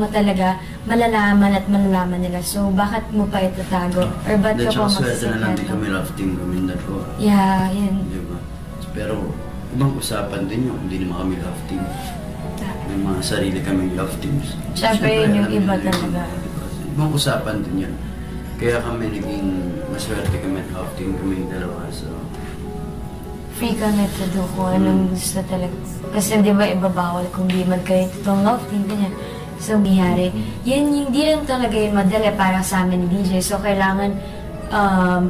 mo talaga, malalaman at malalaman nila. So, bakit mo pa itatago? Or ba't ka pa swerte na lang din magsisikreto? kami love team kami dalawa. Yeah, yun. Diba? Pero, ibang usapan din yun, hindi naman kami love team. May mga sarili kaming love teams. Siyempre, yun yung alam iba nila yun, talaga. diba? Ibang usapan din yun. Kaya kami naging maswerte kami at love team kami dalawa. So, Free ka na to do kung anong gusto talaga. Kasi di ba ibabawal kung di man kayo totoong love team, ganyan. So, nangyari. Yan, hindi rin talaga yung madali para sa amin ni DJ. So, kailangan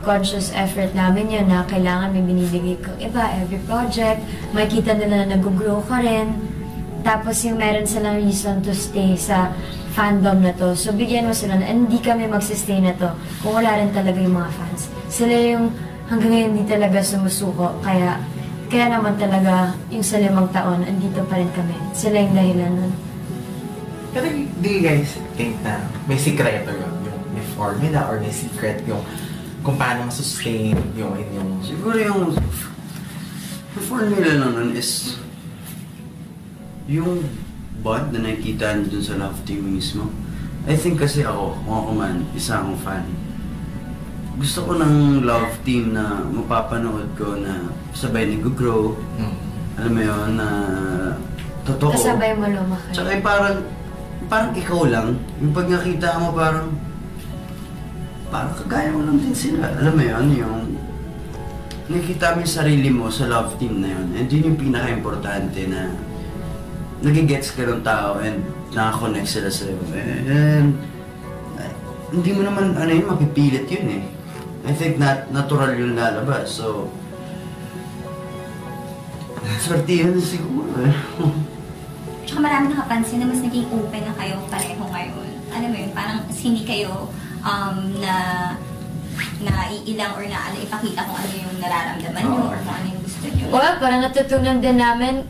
conscious effort namin yun na kailangan may binibigay ko iba, every project. Makikita nila na nag-grow ka rin. Tapos yung meron silang reason to stay sa fandom na to. So, bigyan mo sila na hindi kami magsistay na to kung wala rin talaga yung mga fans. Sila yung hanggang ngayon hindi talaga sumusuko. Kaya naman talaga yung sa 5 taon, andito pa rin kami. Sila yung dahilan nun. Pero do you guys think na may sikreto yun? Yung may formula or may secret yung kung paano masustain yung inyong... siguro yung formula lang nun is yung bond na nakikita niyo dun sa love team mismo. I think kasi ako, kung ako man, isa akong fan. Gusto ko ng love team na mapapanood ko na sabay nag-grow. Alam mo yun, na totoo. Kasabay mo lumaki. Tsaka parang ikaw lang. Yung pag nakita mo parang kagaya mo lang din sila. Alam mo yun, yung nakikita mo yung sarili mo sa love team na yun. And yun yung pinaka-importante na nagigets ka ng tao and nakakonect sila sa'yo. And hindi mo naman, mapipilit yun eh. I think natural yung lalabas. So, swerte yun siguro eh. Tsaka marami nakapansin na mas naging open na kayo pareho ngayon. Alam mo yun, parang hindi kayo naiilang or ipakita kung ano yung nararamdaman nyo or kung ano yung gusto nyo. Well, parang natutunan din namin,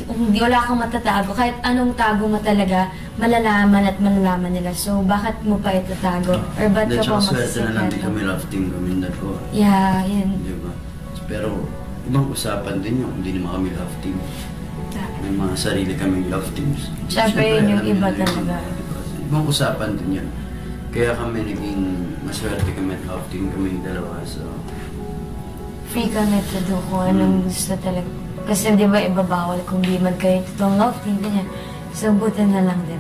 hindi wala kang matatago. Kahit anong tago mo talaga, malalaman at malalaman nila. So, bakit mo pa itatago? Or ba't ka pa swerte na lang din magsisikreto? kami love team kami dalawa. Yeah, yun. Diba? Pero, ibang usapan din yun, hindi naman kami love team. May mga sarili kaming love teams. Siyempre, yun yung alam iba nila yun, talaga. diba? Ibang usapan din yun. Kaya kami naging maswerte kami at love team kami dalawa. So, Free ka na to do kung anong gusto talaga. Kasi di ba ibabawal kung di man kayo totoong love team, ganyan. So, buti na lang din.